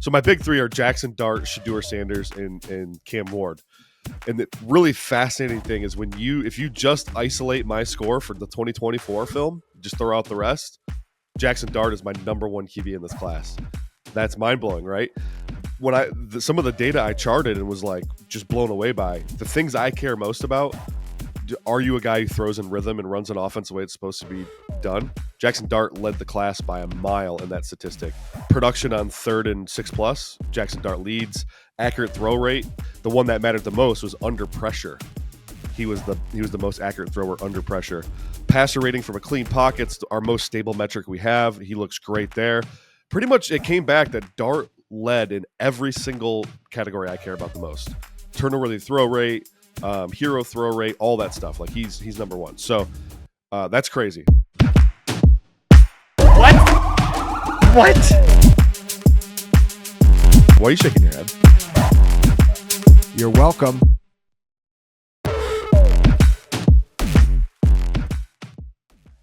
So my big three are Jaxon, Dart, Shedeur Sanders, and Cam Ward. And the really fascinating thing is if you just isolate my score for the 2024 film, just throw out the rest, Jaxon Dart is my number one QB in this class. That's mind-blowing, right? When some of the data I charted and was like just blown away by, the things I care most about, are you a guy who throws in rhythm and runs an offense the way it's supposed to be done? Jaxon Dart led the class by a mile in that statistic. Production on 3rd and 6+, Jaxon Dart leads. Accurate throw rate, the one that mattered the most was under pressure. He was the most accurate thrower under pressure. Passer rating from a clean pocket's our most stable metric we have. He looks great there. Pretty much it came back that Dart led in every single category I care about the most. Turnover-worthy throw rate, hero throw rate, all that stuff. Like he's number one. So that's crazy. What? Why are you shaking your head? You're welcome.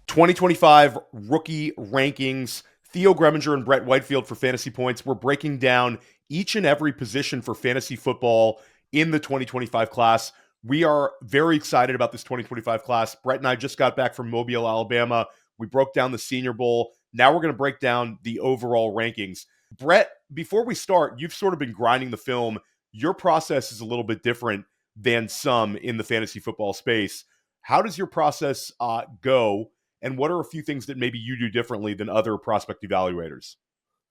'25 rookie rankings. Theo Gremminger and Brett Whitefield for Fantasy Points. We're breaking down each and every position for fantasy football in the 2025 class. We are very excited about this 2025 class. Brett and I just got back from Mobile, Alabama. We broke down the Senior Bowl. Now we're going to break down the overall rankings. Brett, before we start, you've sort of been grinding the film. Your process is a little bit different than some in the fantasy football space. How does your process go? And what are a few things that maybe you do differently than other prospect evaluators?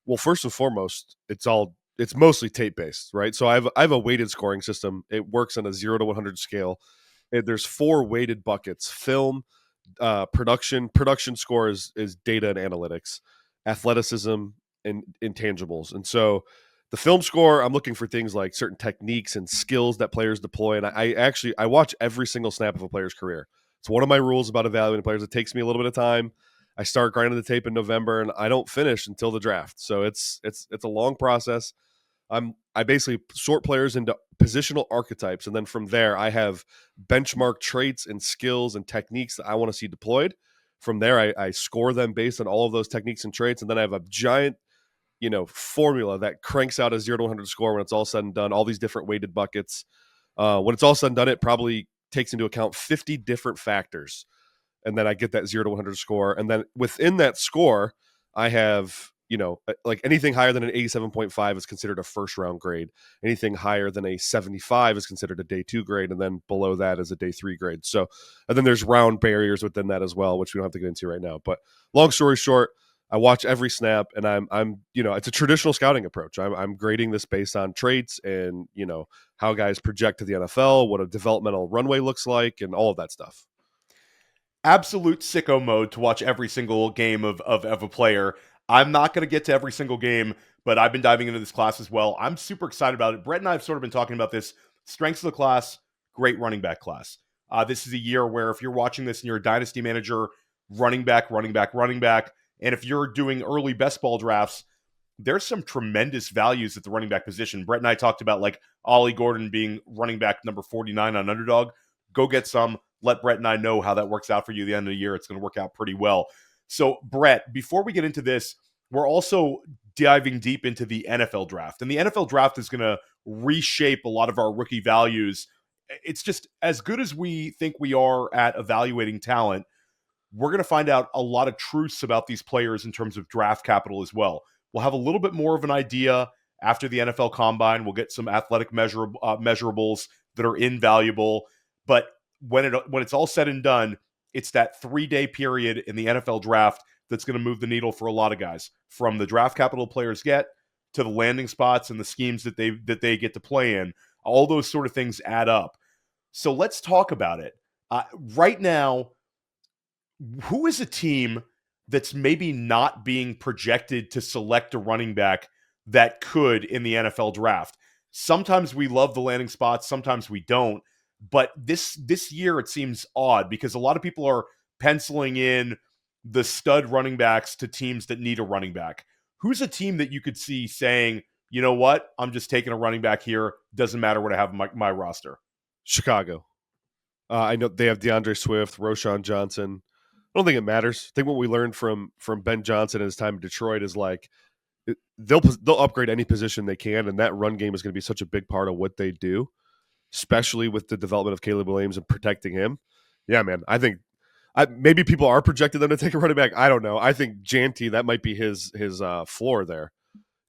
Well, first and foremost, it's mostly tape based, right? So I have a weighted scoring system. It works on a 0 to 100 scale. There's 4 weighted buckets: film, production score is data and analytics, athleticism, and intangibles. And so the film score, I'm looking for things like certain techniques and skills that players deploy. And I watch every single snap of a player's career. It's one of my rules about evaluating players. It takes me a little bit of time. I start grinding the tape in November, and I don't finish until the draft. So it's a long process. I basically sort players into positional archetypes, and then from there, I have benchmark traits and skills and techniques that I want to see deployed. From there, I score them based on all of those techniques and traits, and then I have a giant, formula that cranks out a 0 to 100 score when it's all said and done. All these different weighted buckets. When it's all said and done, it probably takes into account 50 different factors. And then I get that 0 to 100 score. And then within that score, I have, like anything higher than an 87.5 is considered a first round grade. Anything higher than a 75 is considered a day 2 grade. And then below that is a day 3 grade. So, and then there's round barriers within that as well, which we don't have to get into right now. But long story short, I watch every snap, and I'm it's a traditional scouting approach. I'm grading this based on traits and, how guys project to the NFL, what a developmental runway looks like, and all of that stuff. Absolute sicko mode to watch every single game of a player. I'm not going to get to every single game, but I've been diving into this class as well. I'm super excited about it. Brett and I have sort of been talking about this. Strengths of the class, great running back class. This is a year where if you're watching this and you're a dynasty manager, running back. And if you're doing early best ball drafts, there's some tremendous values at the running back position. Brett and I talked about like Ollie Gordon being running back number 49 on Underdog. Go get some. Let Brett and I know how that works out for you at the end of the year. It's going to work out pretty well. So, Brett, before we get into this, we're also diving deep into the NFL draft. And the NFL draft is going to reshape a lot of our rookie values. It's just as good as we think we are at evaluating talent, we're going to find out a lot of truths about these players in terms of draft capital as well. We'll have a little bit more of an idea after the NFL Combine. We'll get some athletic measurables that are invaluable. But when it's all said and done, it's that 3-day period in the NFL draft that's going to move the needle for a lot of guys, from the draft capital players get to the landing spots and the schemes that they get to play in. All those sort of things add up. So let's talk about it. Right now, who is a team that's maybe not being projected to select a running back that could in the NFL draft? Sometimes we love the landing spots, sometimes we don't. But this year it seems odd because a lot of people are penciling in the stud running backs to teams that need a running back. Who's a team that you could see saying, you know what, I'm just taking a running back here. Doesn't matter what I have in my roster. Chicago. I know they have DeAndre Swift, Roschon Johnson. I don't think it matters. I think what we learned from Ben Johnson in his time in Detroit is like they'll upgrade any position they can, and that run game is going to be such a big part of what they do, especially with the development of Caleb Williams and protecting him. Yeah, man, I think maybe people are projecting them to take a running back. I don't know. I think Janty, that might be his floor there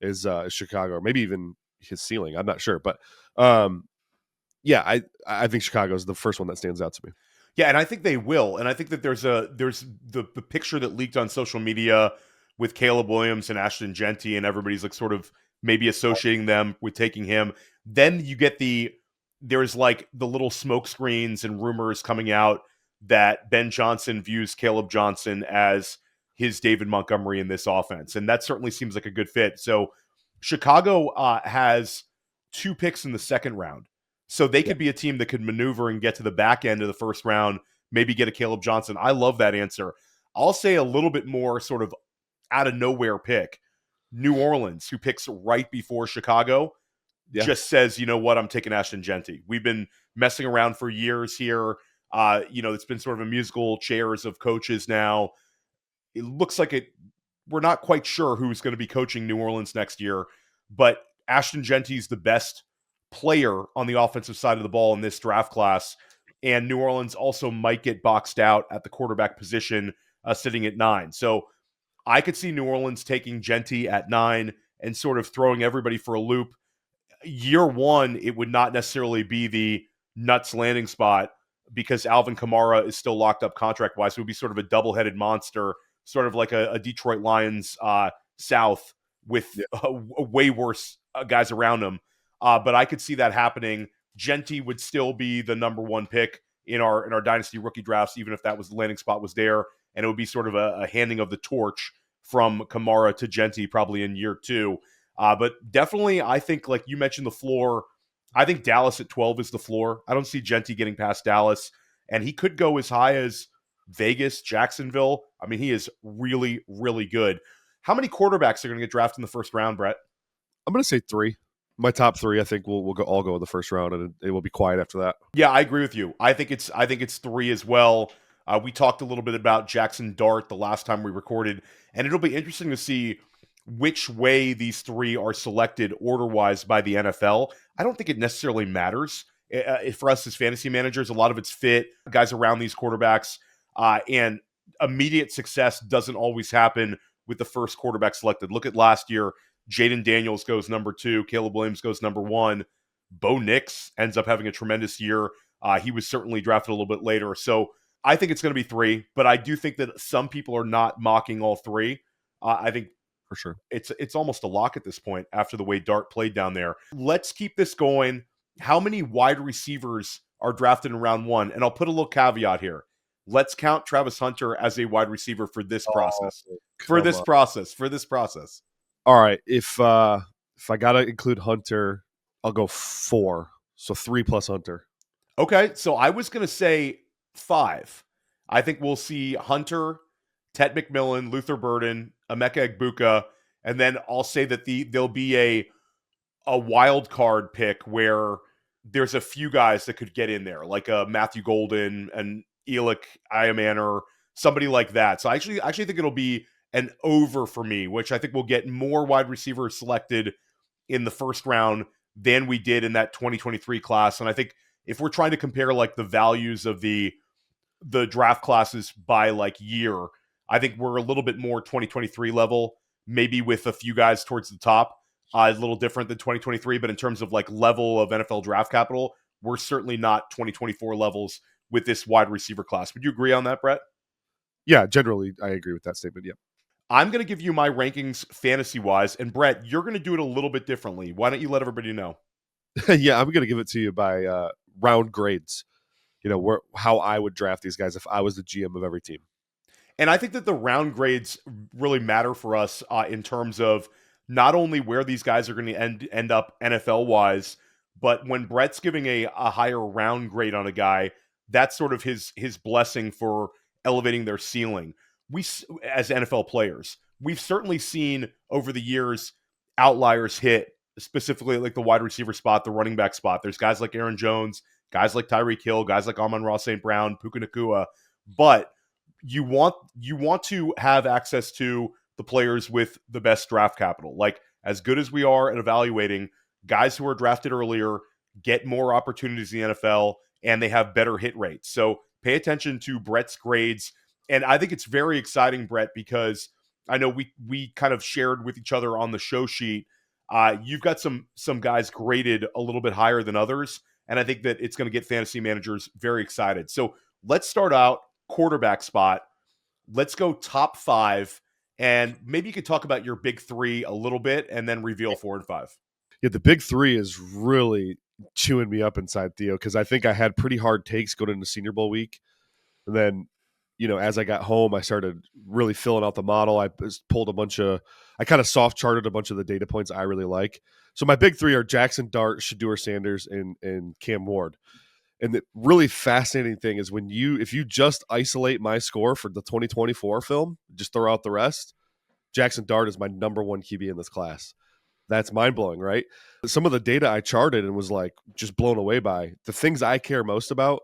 is Chicago, or maybe even his ceiling. I'm not sure, but yeah, I think Chicago is the first one that stands out to me. Yeah, and I think they will. And I think that there's the picture that leaked on social media with Caleb Williams and Ashton Genty, and everybody's like sort of maybe associating them with taking him. Then you get there's like the little smoke screens and rumors coming out that Ben Johnson views Caleb Johnson as his David Montgomery in this offense. And that certainly seems like a good fit. So Chicago has 2 picks in the second round. So they could be a team that could maneuver and get to the back end of the first round, maybe get a Caleb Johnson. I love that answer. I'll say a little bit more sort of out of nowhere pick. New Orleans, who picks right before Chicago, just says, you know what, I'm taking Ashton Genty. We've been messing around for years here. It's been sort of a musical chairs of coaches now. It looks like we're not quite sure who's going to be coaching New Orleans next year, but Ashton Genty is the best player on the offensive side of the ball in this draft class. And New Orleans also might get boxed out at the quarterback position, sitting at 9. So I could see New Orleans taking Genty at 9 and sort of throwing everybody for a loop. Year one, it would not necessarily be the nuts landing spot because Alvin Kamara is still locked up contract-wise. So it would be sort of a double-headed monster, sort of like a Detroit Lions South with way worse guys around him. But I could see that happening. Genty would still be the number 1 pick in our Dynasty rookie drafts, even if that was the landing spot was there. And it would be sort of a handing of the torch from Kamara to Genty probably in year 2. But definitely, I think, like you mentioned, the floor, I think Dallas at 12 is the floor. I don't see Genty getting past Dallas. And he could go as high as Vegas, Jacksonville. I mean, he is really, really good. How many quarterbacks are going to get drafted in the first round, Brett? I'm going to say 3. My top 3, I think, we'll all go in the first round, and it will be quiet after that. Yeah, I agree with you. I think it's 3 as well. We talked a little bit about Jaxon Dart the last time we recorded, and it'll be interesting to see which way these 3 are selected order-wise by the NFL. I don't think it necessarily matters. For us as fantasy managers, a lot of it's fit, guys around these quarterbacks, and immediate success doesn't always happen with the first quarterback selected. Look at last year. Jaden Daniels goes number 2. Caleb Williams goes number 1. Bo Nix ends up having a tremendous year. He was certainly drafted a little bit later. So I think it's going to be 3, but I do think that some people are not mocking all 3. I think for sure it's almost a lock at this point after the way Dart played down there. Let's keep this going. How many wide receivers are drafted in round 1? And I'll put a little caveat here. Let's count Travis Hunter as a wide receiver for this process. For this process. All right, if I gotta include Hunter, I'll go 4. So 3 plus Hunter. Okay, so I was gonna say 5. I think we'll see Hunter, Ted McMillan, Luther Burden, Emeka Egbuka, and then I'll say that there'll be a wild card pick where there's a few guys that could get in there, like Matthew Golden and Elick Ayaman, somebody like that. So I actually think it'll be an over for me, which I think we'll get more wide receivers selected in the first round than we did in that 2023 class. And I think if we're trying to compare like the values of the draft classes by like year, I think we're a little bit more 2023 level, maybe with a few guys towards the top, a little different than 2023. But in terms of like level of NFL draft capital, we're certainly not 2024 levels with this wide receiver class. Would you agree on that, Brett? Yeah, generally, I agree with that statement. Yeah. I'm going to give you my rankings fantasy-wise, and Brett, you're going to do it a little bit differently. Why don't you let everybody know? Yeah, I'm going to give it to you by round grades. How I would draft these guys if I was the GM of every team. And I think that the round grades really matter for us in terms of not only where these guys are going to end up NFL-wise, but when Brett's giving a higher round grade on a guy, that's sort of his blessing for elevating their ceiling. We, as NFL players, we've certainly seen over the years outliers hit, specifically like the wide receiver spot, the running back spot. There's guys like Aaron Jones, guys like Tyreek Hill, guys like Amon-Ra St. Brown, Puka Nacua. But you want to have access to the players with the best draft capital. Like, as good as we are at evaluating, guys who are drafted earlier get more opportunities in the NFL and they have better hit rates. So pay attention to Brett's grades. And I think it's very exciting, Brett, because I know we kind of shared with each other on the show sheet. You've got some guys graded a little bit higher than others, and I think that it's going to get fantasy managers very excited. So let's start out quarterback spot. Let's go top 5, and maybe you could talk about your big 3 a little bit, and then reveal 4 and 5. Yeah, the big 3 is really chewing me up inside, Theo, because I think I had pretty hard takes going into Senior Bowl week. And then, as I got home, I started really filling out the model. I pulled I kind of soft charted a bunch of the data points I really like. So my big 3 are Jaxon Dart, Shedeur Sanders, and Cam Ward. And the really fascinating thing is if you just isolate my score for the 2024 film, just throw out the rest, Jaxon Dart is my number 1 QB in this class. That's mind-blowing, right? Some of the data I charted and was like just blown away by. The things I care most about,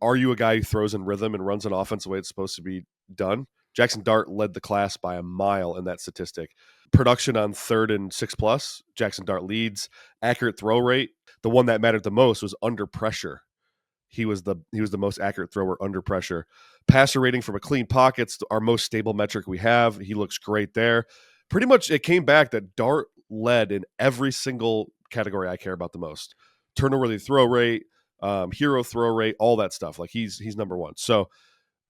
are you a guy who throws in rhythm and runs an offense the way it's supposed to be done? Jaxon Dart led the class by a mile in that statistic. Production on 3rd and 6+, Jaxon Dart leads. Accurate throw rate, the one that mattered the most was under pressure. He was the most accurate thrower under pressure. Passer rating from a clean pocket's our most stable metric we have. He looks great there. Pretty much it came back that Dart led in every single category I care about the most. Turnover-worthy throw rate, hero throw rate, all that stuff. Like he's number 1. So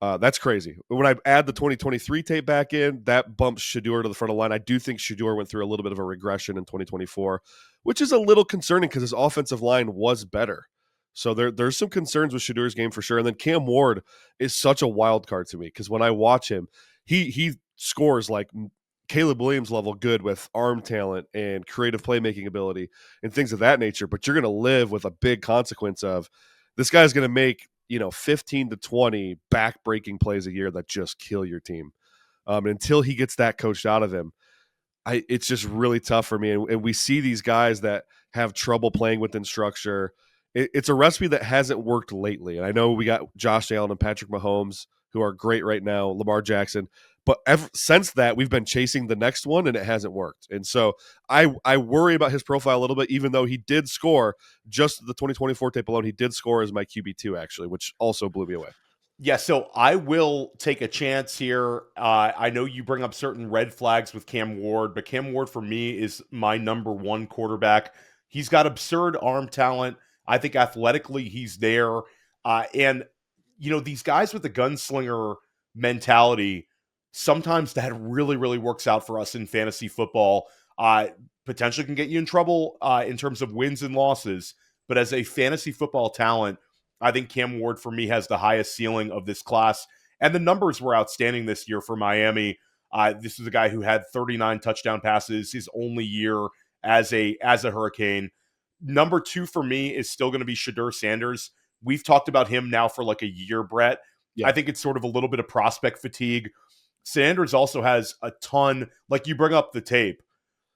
that's crazy. When I add the 2023 tape back in, that bumps Shedeur to the front of the line. I do think Shedeur went through a little bit of a regression in 2024, which is a little concerning because his offensive line was better. So there's some concerns with Shedeur's game for sure. And then Cam Ward is such a wild card to me because when I watch him, he scores like Caleb Williams level good with arm talent and creative playmaking ability and things of that nature. But you're going to live with a big consequence of this guy's going to make 15 to 20 back-breaking plays a year that just kill your team. Until he gets that coached out of him, it's just really tough for me. And we see these guys that have trouble playing within structure. It's a recipe that hasn't worked lately. And I know we got Josh Allen and Patrick Mahomes, who are great right now, Lamar Jackson. But since that, we've been chasing the next one, and it hasn't worked. And so I worry about his profile a little bit, even though he did score just the 2024 tape alone. He did score as my QB2, actually, which also blew me away. Yeah, so I will take a chance here. I know you bring up certain red flags with Cam Ward, but Cam Ward for me is my number 1 quarterback. He's got absurd arm talent. I think athletically he's there. And, these guys with the gunslinger mentality, sometimes that really, really works out for us in fantasy football. Potentially can get you in trouble in terms of wins and losses. But as a fantasy football talent, I think Cam Ward for me has the highest ceiling of this class. And the numbers were outstanding this year for Miami. This is a guy who had 39 touchdown passes his only year as a Hurricane. Number 2 for me is still going to be Shedeur Sanders. We've talked about him now for like a year, Brett. Yeah. I think it's sort of a little bit of prospect fatigue. Sanders also has a ton, like you bring up the tape.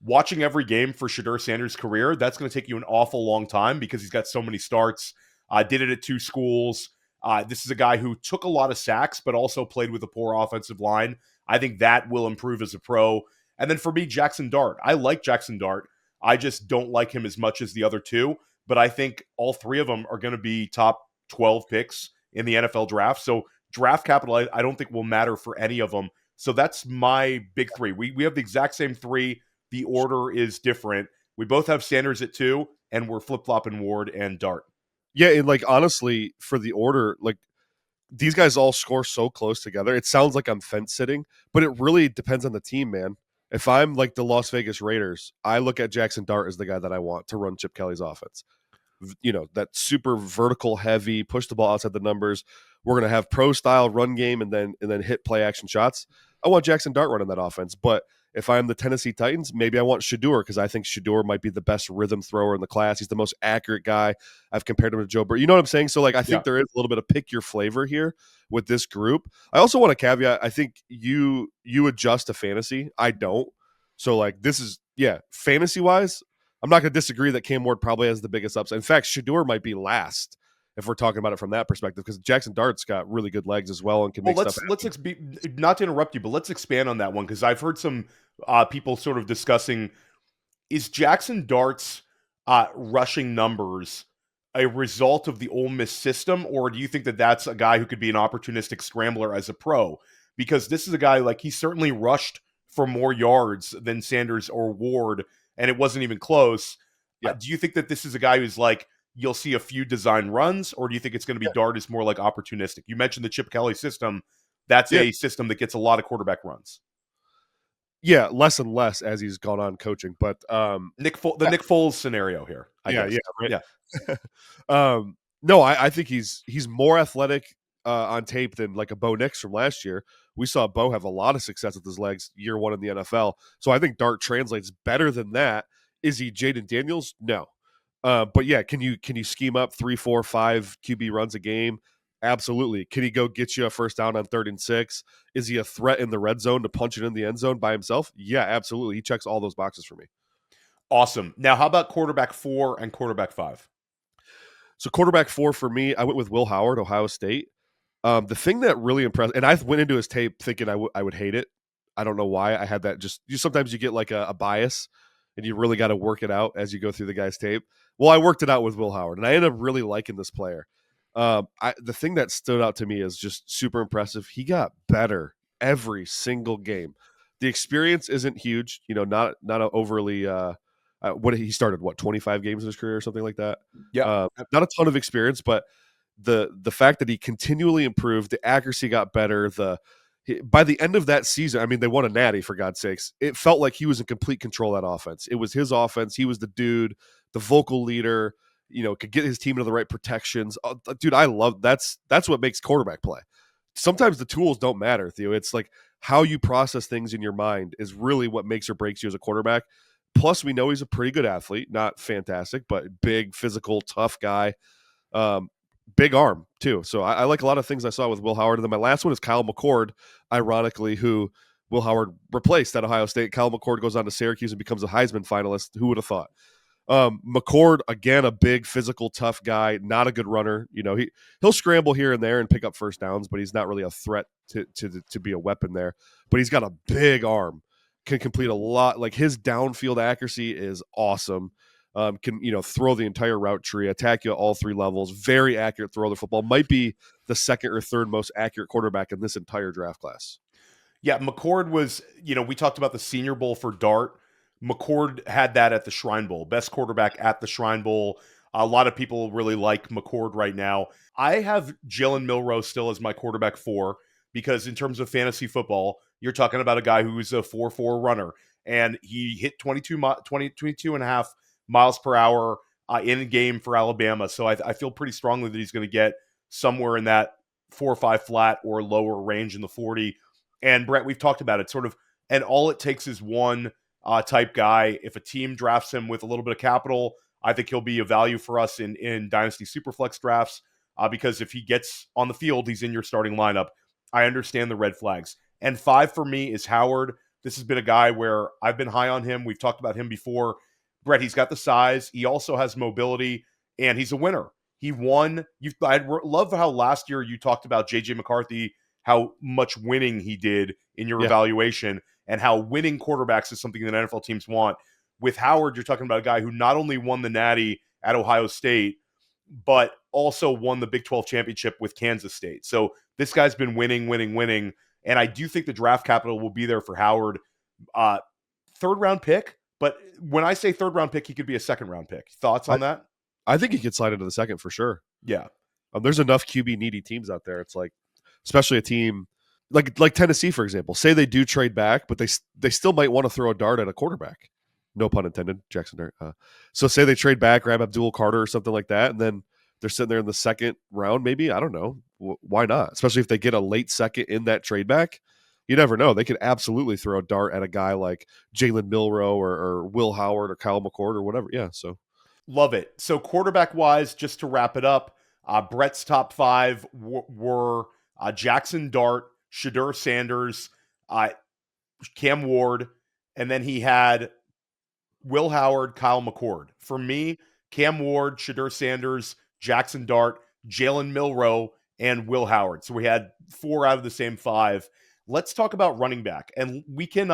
Watching every game for Shedeur Sanders' career, that's going to take you an awful long time because he's got so many starts. Did it at 2 schools. This is a guy who took a lot of sacks, but also played with a poor offensive line. I think that will improve as a pro. And then for me, Jaxon Dart. I like Jaxon Dart. I just don't like him as much as the other 2. But I think all 3 of them are going to be top 12 picks in the NFL draft. So draft capital, I don't think will matter for any of them. So that's my big 3. We have the exact same 3. The order is different. We both have Sanders at 2, and we're flip-flopping Ward and Dart. Yeah, and like honestly, for the order, like these guys all score so close together. It sounds like I'm fence sitting, but it really depends on the team, man. If I'm like the Las Vegas Raiders, I look at Jaxon Dart as the guy that I want to run Chip Kelly's offense. That super vertical heavy, push the ball outside the numbers. We're going to have pro style run game and then hit play action shots. I want Jaxon Dart running that offense. But if I'm the Tennessee Titans, maybe I want Shedeur because I think Shedeur might be the best rhythm thrower in the class. He's the most accurate guy. I've compared him to Joe Burrow. You know what I'm saying? So, like, I think there is a little bit of pick your flavor here with this group. I also want to caveat, I think you adjust to fantasy. I don't. So, like, this is, fantasy-wise, I'm not going to disagree that Cam Ward probably has the biggest upside. In fact, Shedeur might be last if we're talking about it from that perspective, because Jaxon Dart's got really good legs as well and can Well, make stuff happen. not to interrupt you, but let's expand on that one, because I've heard some people sort of discussing, is Jaxon Dart's rushing numbers a result of the Ole Miss system, or do you think that that's a guy who could be an opportunistic scrambler as a pro? Because this is a guy, like, he certainly rushed for more yards than Sanders or Ward, and it wasn't even close. Yeah. Do you think that this is a guy who's like, you'll see a few design runs, or do you think it's going to be Dart is more like opportunistic? You mentioned the Chip Kelly system. That's a system that gets a lot of quarterback runs. Yeah, less and less as he's gone on coaching. But Nick Foles scenario here. I guess. Right. Yeah. No, I think he's more athletic on tape than like a Bo Nix from last year. We saw Bo have a lot of success with his legs year one in the NFL. So I think Dart translates better than that. Is he Jaden Daniels? No. But yeah, can you scheme up 3, 4, 5 QB runs a game? Absolutely. Can he go get you a first down on 3rd and 6? Is he a threat in the red zone to punch it in the end zone by himself? Yeah, absolutely. He checks all those boxes for me. Awesome. Now, how about quarterback 4 and quarterback 5? So quarterback 4 for me, I went with Will Howard, Ohio State. The thing that really impressed, and I went into his tape thinking I would hate it. I don't know why I had that. Sometimes you get like a bias, and you really got to work it out as you go through the guy's tape. Well, I worked it out with Will Howard, and I ended up really liking this player. The thing that stood out to me is just super impressive. He got better every single game. The experience isn't huge, not a overly. He started 25 games in his career or something like that. Yeah, not a ton of experience, but the fact that he continually improved, the accuracy got better. By the end of that season, I mean, they won a natty, for God's sakes. It felt like he was in complete control of that offense. It was his offense. He was the dude, the vocal leader, could get his team into the right protections. Dude, I love that's what makes quarterback play. Sometimes the tools don't matter, Theo. It's like how you process things in your mind is really what makes or breaks you as a quarterback. Plus, we know he's a pretty good athlete, not fantastic, but big, physical, tough guy. Big arm, too. So I like a lot of things I saw with Will Howard. And then my last one is Kyle McCord, ironically, who Will Howard replaced at Ohio State. Kyle McCord goes on to Syracuse and becomes a Heisman finalist. Who would have thought? McCord, again, a big, physical, tough guy, not a good runner. He'll scramble here and there and pick up first downs, but he's not really a threat to be a weapon there. But he's got a big arm, can complete a lot. Like, his downfield accuracy is awesome. Can throw the entire route tree, attack you at all 3 levels. Very accurate throw of the football. Might be the 2nd or 3rd most accurate quarterback in this entire draft class. Yeah, McCord was, we talked about the Senior Bowl for Dart. McCord had that at the Shrine Bowl. Best quarterback at the Shrine Bowl. A lot of people really like McCord right now. I have Jalen Milroe still as my quarterback 4 because in terms of fantasy football, you're talking about a guy who's a 4.4 runner, and he hit 22 and a half miles per hour in game for Alabama. So I feel pretty strongly that he's going to get somewhere in that 4 or 5 flat or lower range in the 40. And Brett, we've talked about it sort of, and all it takes is one type guy. If a team drafts him with a little bit of capital, I think he'll be a value for us in Dynasty Superflex drafts because if he gets on the field, he's in your starting lineup. I understand the red flags. And 5 for me is Howard. This has been a guy where I've been high on him. We've talked about him before. Brett, he's got the size. He also has mobility, and he's a winner. He won. I love how last year you talked about J.J. McCarthy, how much winning he did in your evaluation, and how winning quarterbacks is something that NFL teams want. With Howard, you're talking about a guy who not only won the Natty at Ohio State, but also won the Big 12 championship with Kansas State. So this guy's been winning, and I do think the draft capital will be there for Howard. 3rd round pick, but when I say 3rd round pick, he could be a 2nd round pick. Thoughts on that? I think he could slide into the 2nd for sure. Yeah. There's enough QB needy teams out there. It's like, especially a team like Tennessee, for example. Say they do trade back, but they still might want to throw a dart at a quarterback. No pun intended, Jackson Dart. So say they trade back, grab Abdul Carter or something like that, and then they're sitting there in the 2nd round, maybe. I don't know. Why not? Especially if they get a late 2nd in that trade back. You never know. They could absolutely throw a dart at a guy like Jalen Milroe or Will Howard or Kyle McCord or whatever. Yeah, so. Love it. So quarterback-wise, just to wrap it up, Brett's top 5 were Jaxon Dart, Shedeur Sanders, Cam Ward, and then he had Will Howard, Kyle McCord. For me, Cam Ward, Shedeur Sanders, Jaxon Dart, Jalen Milroe, and Will Howard. So we had 4 out of the same 5. Let's talk about running back, and we can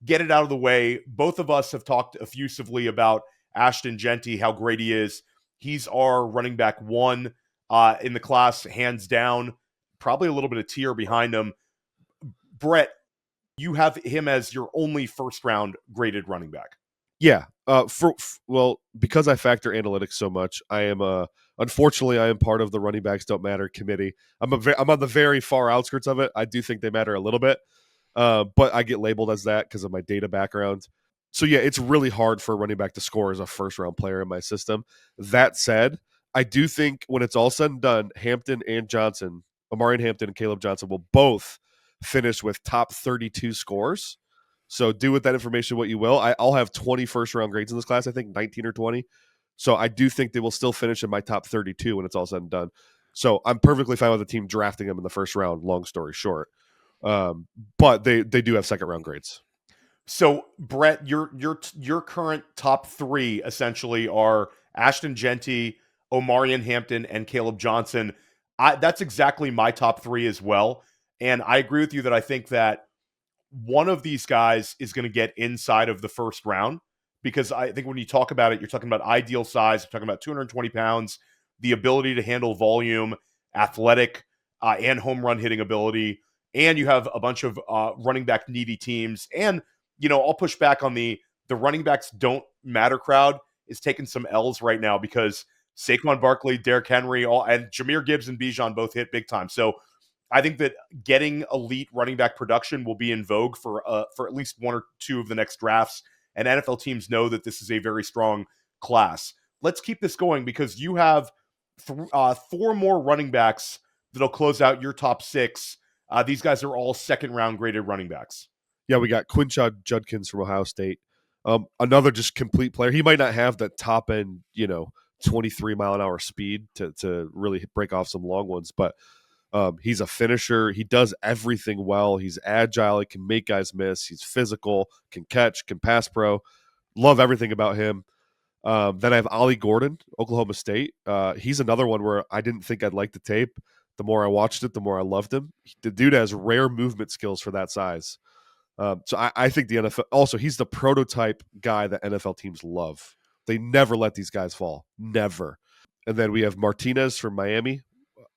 get it out of the way. Both of us have talked effusively about Ashton Jeanty, how great he is. He's our running back 1 in the class, hands down. Probably a little bit of tier behind him. Brett, you have him as your only first-round graded running back. Yeah. Well, because I factor analytics so much, I am unfortunately I am part of the running backs don't matter committee. I'm on the very far outskirts of it. I do think they matter a little bit, but I get labeled as that because of my data background. So yeah, it's really hard for a running back to score as a first round player in my system. That said, I do think when it's all said and done, Hampton and Johnson, Amari Hampton and Caleb Johnson will both finish with top 32 scores. So do with that information what you will. I'll have 20 first-round grades in this class, I think 19 or 20. So I do think they will still finish in my top 32 when it's all said and done. So I'm perfectly fine with the team drafting them in the first round, long story short. But they do have second-round grades. So, Brett, your current top 3 essentially are Ashton Jeanty, Omarion Hampton, and Caleb Johnson. That's exactly my top 3 as well. And I agree with you that I think that one of these guys is going to get inside of the first round, because I think when you talk about it, you're talking about ideal size, you're talking about 220 pounds, the ability to handle volume, athletic, and home run hitting ability. And you have a bunch of running back needy teams. And, I'll push back on the running backs don't matter crowd is taking some L's right now because Saquon Barkley, Derrick Henry, and Jahmyr Gibbs and Bijan both hit big time. So I think that getting elite running back production will be in vogue for at least 1 or 2 of the next drafts, and NFL teams know that this is a very strong class. Let's keep this going because you have 4 more running backs that'll close out your top 6. These guys are all second-round graded running backs. Yeah, we got Quinshon Judkins from Ohio State. Another just complete player. He might not have that top end, 23-mile-an-hour speed to really break off some long ones, but he's a finisher. He does everything well. He's agile. He can make guys miss. He's physical, can catch, can pass pro. Love everything about him. Then I have Ollie Gordon, Oklahoma State. He's another one where I didn't think I'd like the tape. The more I watched it, the more I loved him. The dude has rare movement skills for that size. So I think the NFL, also he's the prototype guy that NFL teams love. They never let these guys fall. Never. And then we have Martinez from Miami.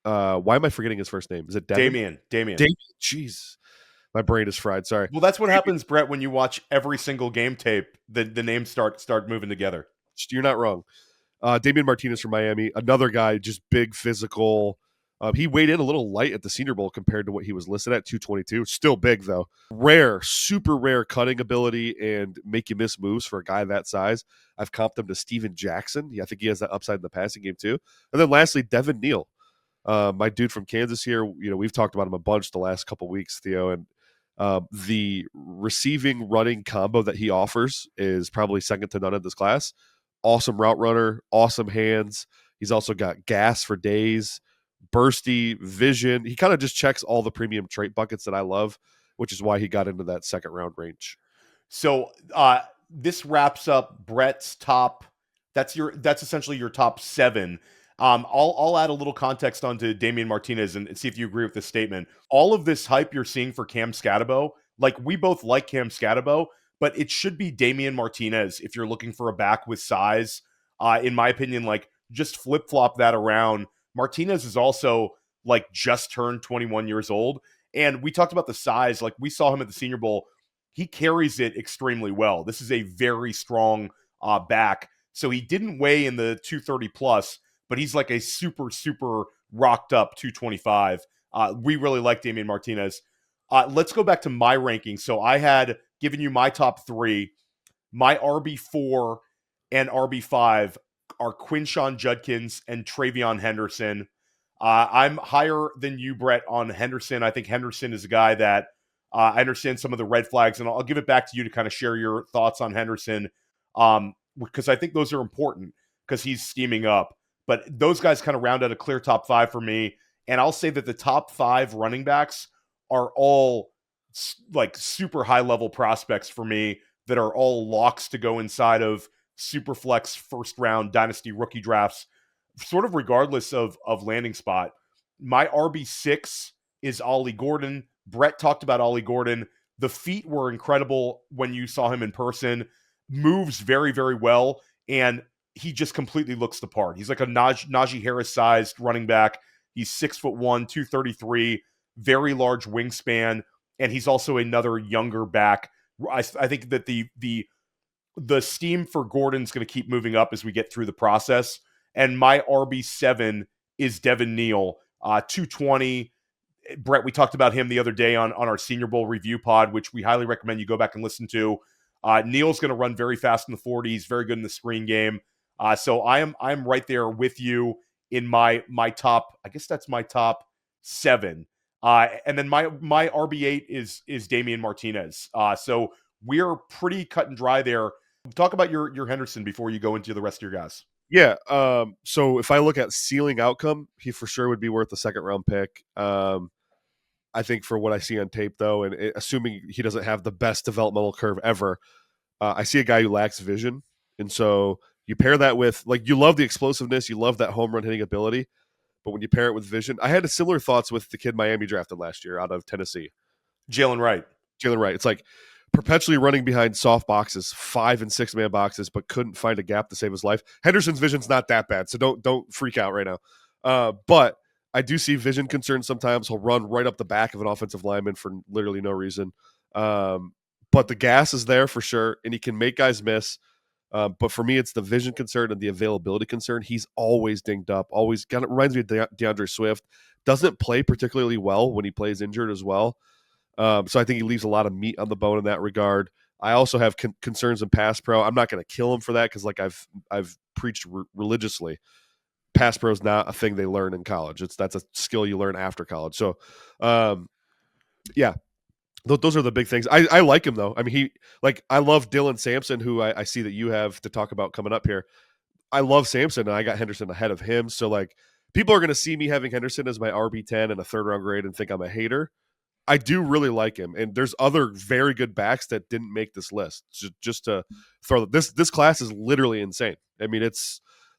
Why am I forgetting his first name? Is it Devin? Damian. Jeez. My brain is fried. Sorry. Well, that's what happens, Brett, when you watch every single game tape. The names start moving together. You're not wrong. Damian Martinez from Miami. Another guy, just big, physical. He weighed in a little light at the Senior Bowl compared to what he was listed at, 222. Still big, though. Rare, super rare cutting ability and make you miss moves for a guy that size. I've comped him to Steven Jackson. I think he has that upside in the passing game, too. And then lastly, Devin Neal. My dude from Kansas here, we've talked about him a bunch the last couple weeks, Theo, and the receiving running combo that he offers is probably second to none in this class. Awesome route runner, awesome hands. He's also got gas for days, bursty vision. He kind of just checks all the premium trait buckets that I love, which is why he got into that second round range. So this wraps up Brett's top. That's essentially your top 7. I'll add a little context onto Damian Martinez and see if you agree with this statement. All of this hype you're seeing for Cam Scatabo, like we both like Cam Scatabo, but it should be Damian Martinez if you're looking for a back with size. In my opinion, like just flip-flop that around. Martinez is also like just turned 21 years old. And we talked about the size. Like we saw him at the Senior Bowl. He carries it extremely well. This is a very strong back. So he didn't weigh in the 230 plus, but he's like a super, super rocked up 225. We really like Damian Martinez. Let's go back to my ranking. So I had given you my top 3. My RB4 and RB5 are Quinshon Judkins and Travion Henderson. I'm higher than you, Brett, on Henderson. I think Henderson is a guy that I understand some of the red flags, and I'll give it back to you to kind of share your thoughts on Henderson, because I think those are important because he's steaming up. But those guys kind of round out a clear top 5 for me. And I'll say that the top 5 running backs are all like super high level prospects for me that are all locks to go inside of super flex first round dynasty rookie drafts. sort of regardless of landing spot, my RB6 is Ollie Gordon. Brett talked about Ollie Gordon. The feet were incredible when you saw him in person. Moves very, very well, and he just completely looks the part. He's like a Najee Harris-sized running back. He's 6'1", 233, very large wingspan, and he's also another younger back. I think that the steam for Gordon's going to keep moving up as we get through the process. And my RB7 is Devin Neal, 220. Brett, we talked about him the other day on our Senior Bowl review pod, which we highly recommend you go back and listen to. Neal's going to run very fast in the 40s, very good in the screen game. So I'm right there with you in my top. I guess that's my top 7. And then my RB8 is Damian Martinez. So we're pretty cut and dry there. Talk about your Henderson before you go into the rest of your guys. Yeah. So if I look at ceiling outcome, he for sure would be worth a second round pick. I think for what I see on tape, though, and assuming he doesn't have the best developmental curve ever, I see a guy who lacks vision. And so you pair that with, like, you love the explosiveness, you love that home run hitting ability, but when you pair it with vision, I had similar thoughts with the kid Miami drafted last year out of Tennessee. Jalen Wright. It's like perpetually running behind soft boxes, 5 and 6 man boxes, but couldn't find a gap to save his life. Henderson's vision's not that bad, so don't freak out right now. But I do see vision concerns sometimes. He'll run right up the back of an offensive lineman for literally no reason. But the gas is there for sure, and he can make guys miss. But for me, it's the vision concern and the availability concern. He's always dinged up. Always reminds me of DeAndre Swift. Doesn't play particularly well when he plays injured as well. So I think he leaves a lot of meat on the bone in that regard. I also have concerns in pass pro. I'm not going to kill him for that because, like I've preached religiously, pass pro is not a thing they learn in college. That's a skill you learn after college. So, yeah. Those are the big things. I like him though. I mean, I love Dylan Sampson, who I see that you have to talk about coming up here. I love Sampson, and I got Henderson ahead of him. So, like, people are going to see me having Henderson as my RB10 and a third round grade and think I'm a hater. I do really like him, and there's other very good backs that didn't make this list. Just to throw this class is literally insane. I mean,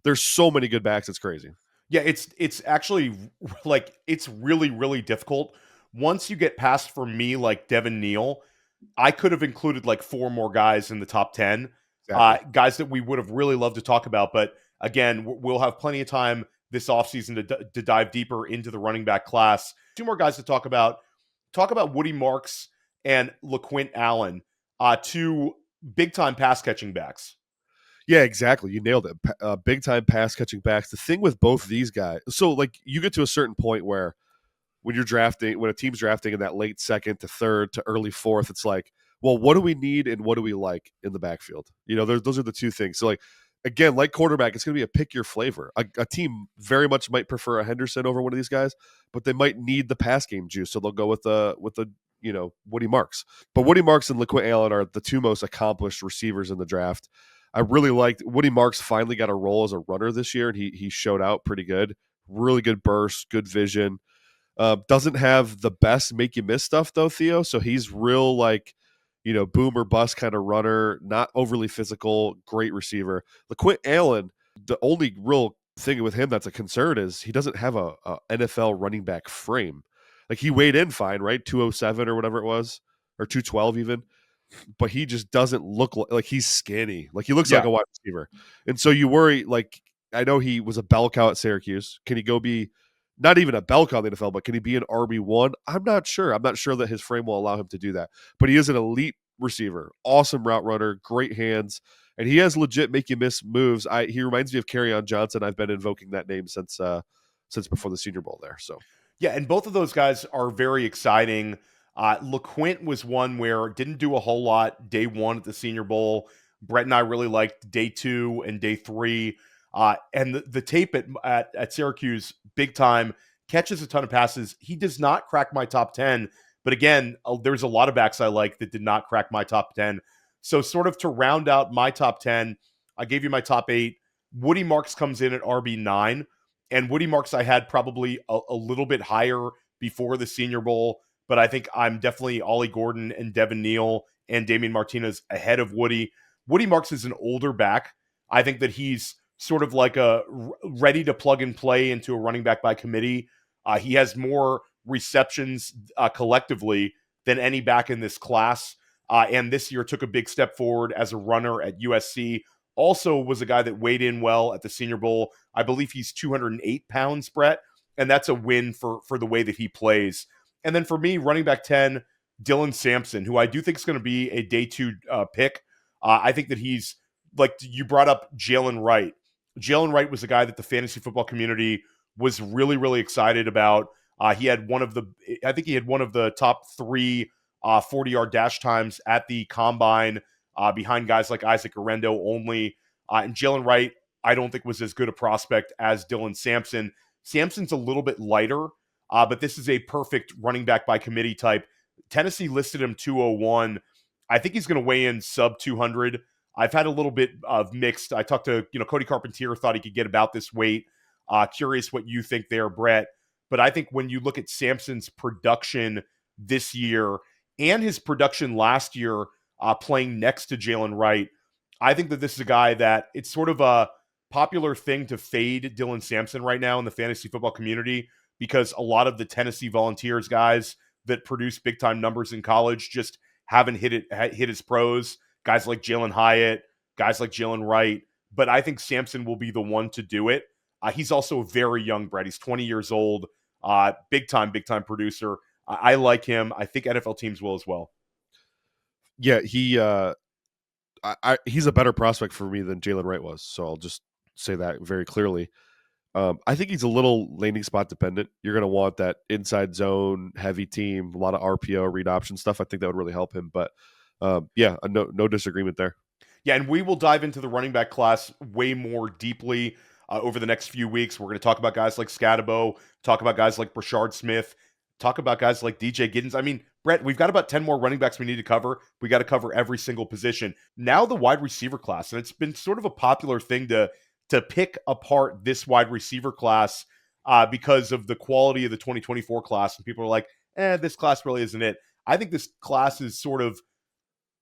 there's so many good backs, it's crazy. Yeah, it's actually like it's really, really difficult. Once you get past, for me, like Devin Neal, I could have included like 4 more guys in the top 10, Exactly. guys that we would have really loved to talk about. But again, we'll have plenty of time this offseason to dive deeper into the running back class. 2 more guys to talk about. Talk about Woody Marks and LaQuint Allen, 2 big-time pass-catching backs. Yeah, exactly. You nailed it. Big time pass catching backs. The thing with both of these guys, so like you get to a certain point where when a team's drafting in that late second to third to early fourth, it's like, well, what do we need and what do we like in the backfield? You know, those are the two things. So, like, again, like quarterback, it's going to be a pick your flavor. A team very much might prefer a Henderson over one of these guys, but they might need the pass game juice, so they'll go with the Woody Marks. But Woody Marks and LaQuint Allen are the 2 most accomplished receivers in the draft. I really liked Woody Marks. Finally got a role as a runner this year, and he showed out pretty good. Really good burst, good vision. Doesn't have the best make you miss stuff though, Theo. So he's real, like, boom or bust kind of runner, not overly physical, great receiver. LaQuint Allen, the only real thing with him that's a concern is he doesn't have a NFL running back frame. Like, he weighed in fine, right? 207 or whatever it was, or 212 even. But he just doesn't look like he's skinny. Like, he looks like a wide receiver. And so you worry, like, I know he was a bell cow at Syracuse. Can he go be not even a bell cow in the NFL, but can he be an RB1? I'm not sure. I'm not sure that his frame will allow him to do that. But he is an elite receiver, awesome route runner, great hands, and he has legit make you miss moves. He reminds me of Kerryon Johnson. I've been invoking that name since before the Senior Bowl there. So yeah, and both of those guys are very exciting. LaQuint was one where didn't do a whole lot day 1 at the Senior Bowl. Brett and I really liked day 2 and day 3. And the tape at Syracuse, big time, catches a ton of passes. He does not crack my top 10. But again, there's a lot of backs I like that did not crack my top 10. So sort of to round out my top 10, I gave you my top 8. Woody Marks comes in at RB9. And Woody Marks I had probably a little bit higher before the Senior Bowl. But I think I'm definitely Ollie Gordon and Devin Neal and Damian Martinez ahead of Woody. Woody Marks is an older back. I think that he's sort of like a ready to plug and play into a running back by committee. He has more receptions collectively than any back in this class. And this year took a big step forward as a runner at USC. Also was a guy that weighed in well at the Senior Bowl. I believe he's 208 pounds, Brett, and that's a win for the way that he plays. And then for me, running back 10, Dylan Sampson, who I do think is going to be a day 2 pick. I think that he's, like you brought up, Jalen Wright. Jalen Wright was a guy that the fantasy football community was really, really excited about. He had one of the top 3 40-yard dash times at the combine, behind guys like Isaac Arendo only. And Jalen Wright, I don't think was as good a prospect as Dylan Sampson. Sampson's a little bit lighter, but this is a perfect running back by committee type. Tennessee listed him 201. I think he's going to weigh in sub 200. I've had a little bit of mixed. I talked to, Cody Carpentier, thought he could get about this weight. Curious what you think there, Brett. But I think when you look at Sampson's production this year and his production last year, playing next to Jalen Wright, I think that this is a guy that it's sort of a popular thing to fade Dylan Sampson right now in the fantasy football community, because a lot of the Tennessee Volunteers guys that produce big time numbers in college just haven't hit his pros. Guys like Jalen Hyatt, guys like Jalen Wright. But I think Sampson will be the one to do it. He's also very young, Brett. He's 20 years old. Big time producer. I like him. I think NFL teams will as well. Yeah, he's a better prospect for me than Jalen Wright was. So I'll just say that very clearly. I think he's a little landing spot dependent. You're going to want that inside zone heavy team, a lot of RPO, read option stuff. I think that would really help him. But no disagreement there. Yeah, and we will dive into the running back class way more deeply over the next few weeks. We're going to talk about guys like Scatabo, talk about guys like Brashard Smith, talk about guys like DJ Giddens. I mean, Brett, we've got about 10 more running backs we need to cover. We got to cover every single position. Now the wide receiver class, and it's been sort of a popular thing to pick apart this wide receiver class because of the quality of the 2024 class. And people are like, this class really isn't it. I think this class is sort of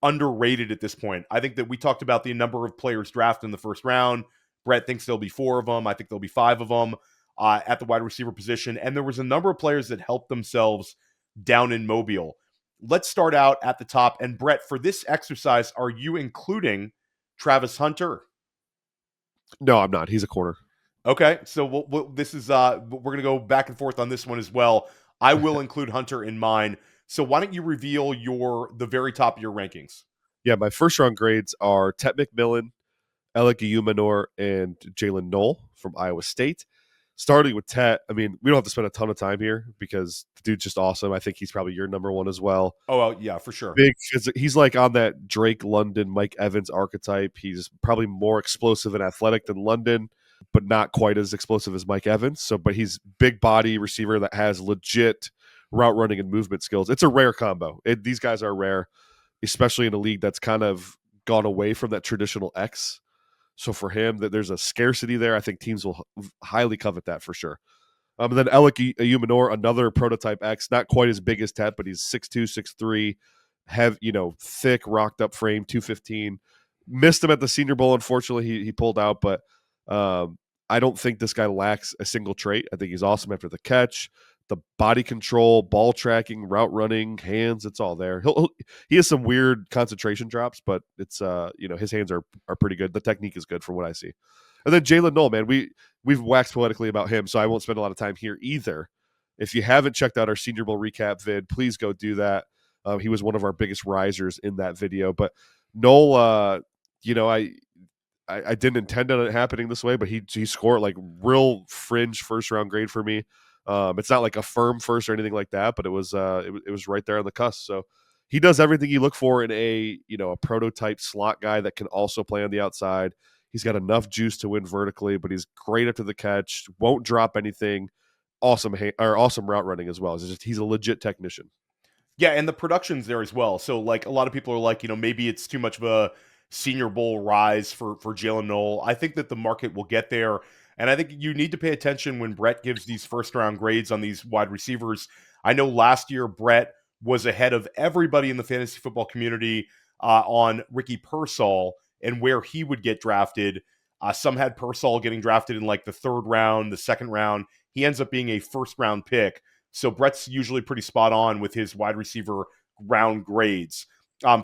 underrated at this point. I think that we talked about the number of players drafted in the first round. Brett thinks there'll be 4 of them. I think there'll be 5 of them at the wide receiver position. And there was a number of players that helped themselves down in Mobile. Let's start out at the top. And Brett, for this exercise, are you including Travis Hunter? No, I'm not. He's a corner. Okay, so we're going to go back and forth on this one as well. I will include Hunter in mine. So why don't you reveal the very top of your rankings? Yeah, my first round grades are Tet McMillan, Alec Eumanor, and Jalen Knoll from Iowa State. Starting with Tet, I mean, we don't have to spend a ton of time here because the dude's just awesome. I think he's probably your number one as well. Oh, well, yeah, for sure. He's like on that Drake London, Mike Evans archetype. He's probably more explosive and athletic than London, but not quite as explosive as Mike Evans. But he's big body receiver that has legit route running and movement skills. It's a rare combo. These guys are rare, especially in a league that's kind of gone away from that traditional X. So for him, that there's a scarcity there. I think teams will highly covet that for sure. And then Alec Eumanor, another prototype X, not quite as big as Tet, but he's 6'2", 6'3", thick, rocked up frame, 215. Missed him at the Senior Bowl, unfortunately. He pulled out, but I don't think this guy lacks a single trait. I think he's awesome after the catch. The body control, ball tracking, route running, hands, it's all there. He has some weird concentration drops, but it's his hands are pretty good. The technique is good from what I see. And then Jalen Knoll, man, we've waxed poetically about him, so I won't spend a lot of time here either. If you haven't checked out our Senior Bowl recap vid, please go do that. He was one of our biggest risers in that video. But Knoll, I didn't intend on it happening this way, but he scored like real fringe first round grade for me. It's not like a firm first or anything like that, but it was right there on the cusp. So he does everything you look for in a prototype slot guy that can also play on the outside. He's got enough juice to win vertically, but he's great after the catch, won't drop anything. Awesome route running as well. He's a legit technician. Yeah, and the production's there as well. So like a lot of people are like, maybe it's too much of a Senior Bowl rise for Jalen Knoll. I think that the market will get there. And I think you need to pay attention when Brett gives these first-round grades on these wide receivers. I know last year Brett was ahead of everybody in the fantasy football community on Ricky Pearsall and where he would get drafted. Some had Pearsall getting drafted in like the 3rd round, the 2nd round. He ends up being a 1st-round pick. So Brett's usually pretty spot on with his wide receiver round grades.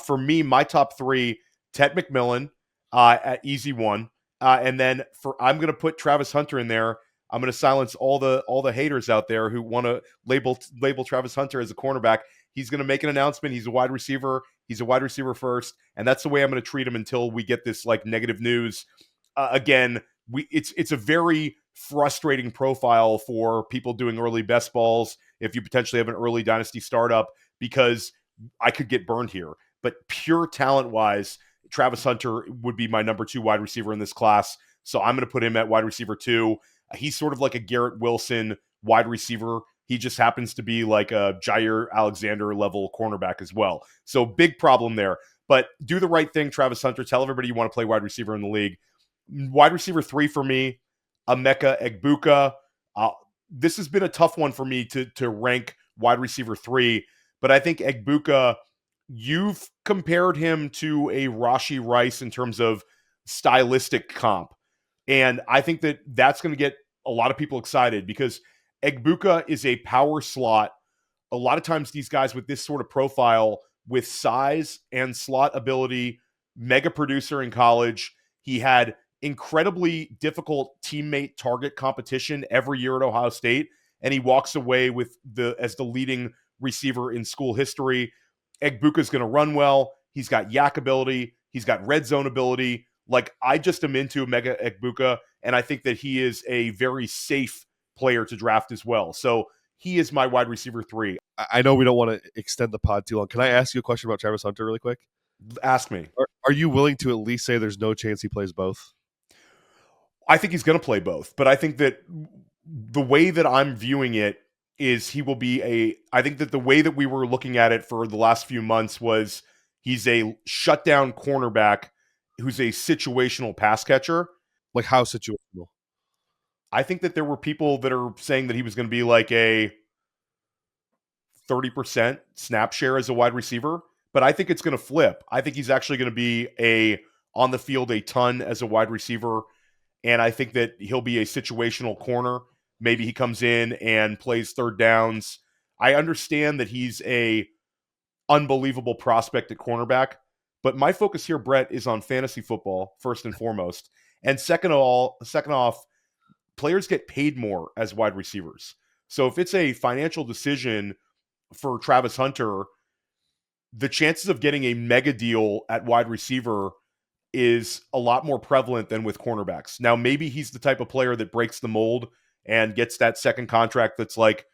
For me, my top 3, Ted McMillan at easy 1. And then I'm going to put Travis Hunter in there. I'm going to silence all the haters out there who want to label Travis Hunter as a cornerback. He's going to make an announcement. He's a wide receiver. He's a wide receiver first, and that's the way I'm going to treat him until we get this like negative news. Again, it's a very frustrating profile for people doing early best balls if you potentially have an early dynasty startup, because I could get burned here. But pure talent-wise, Travis Hunter would be my number 2 wide receiver in this class. So I'm going to put him at wide receiver 2. He's sort of like a Garrett Wilson wide receiver. He just happens to be like a Jair Alexander level cornerback as well. So big problem there. But do the right thing, Travis Hunter. Tell everybody you want to play wide receiver in the league. Wide receiver 3 for me, Emeka Egbuka. This has been a tough one for me to rank wide receiver 3. But I think Egbuka, you've compared him to a Rashee Rice in terms of stylistic comp. And I think that that's going to get a lot of people excited because Egbuka is a power slot. A lot of times these guys with this sort of profile, with size and slot ability, mega producer in college. He had incredibly difficult teammate target competition every year at Ohio State, and he walks away with as the leading receiver in school history. Egbuka's going to run well. He's got yak ability. He's got red zone ability. Like, I just am into Emeka Egbuka, and I think that he is a very safe player to draft as well. So he is my wide receiver 3. I know we don't want to extend the pod too long. Can I ask you a question about Travis Hunter really quick? Ask me. Are you willing to at least say there's no chance he plays both? I think he's going to play both, but I think that the way that I'm viewing it is he will be I think that the way that we were looking at it for the last few months was he's a shutdown cornerback who's a situational pass catcher. Like, how situational? I think that there were people that are saying that he was going to be like a 30% snap share as a wide receiver, but I think it's going to flip. I think he's actually going to be on the field a ton as a wide receiver, and I think that he'll be a situational corner. Maybe he comes in and plays 3rd downs. I understand that he's a unbelievable prospect at cornerback, but my focus here, Brett, is on fantasy football first and foremost. And second off, players get paid more as wide receivers. So if it's a financial decision for Travis Hunter, the chances of getting a mega deal at wide receiver is a lot more prevalent than with cornerbacks. Now, maybe he's the type of player that breaks the mold and gets that second contract that's like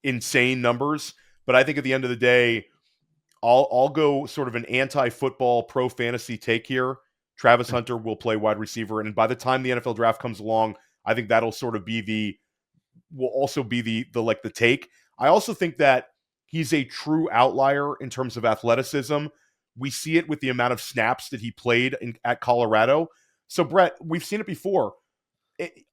insane numbers. But I think at the end of the day, I'll go sort of an anti-football, pro-fantasy take here. Travis Hunter will play wide receiver, and by the time the NFL draft comes along, I think that'll sort of be the take. I also think that he's a true outlier in terms of athleticism. We see it with the amount of snaps that he played at Colorado. So, Brett, we've seen it before.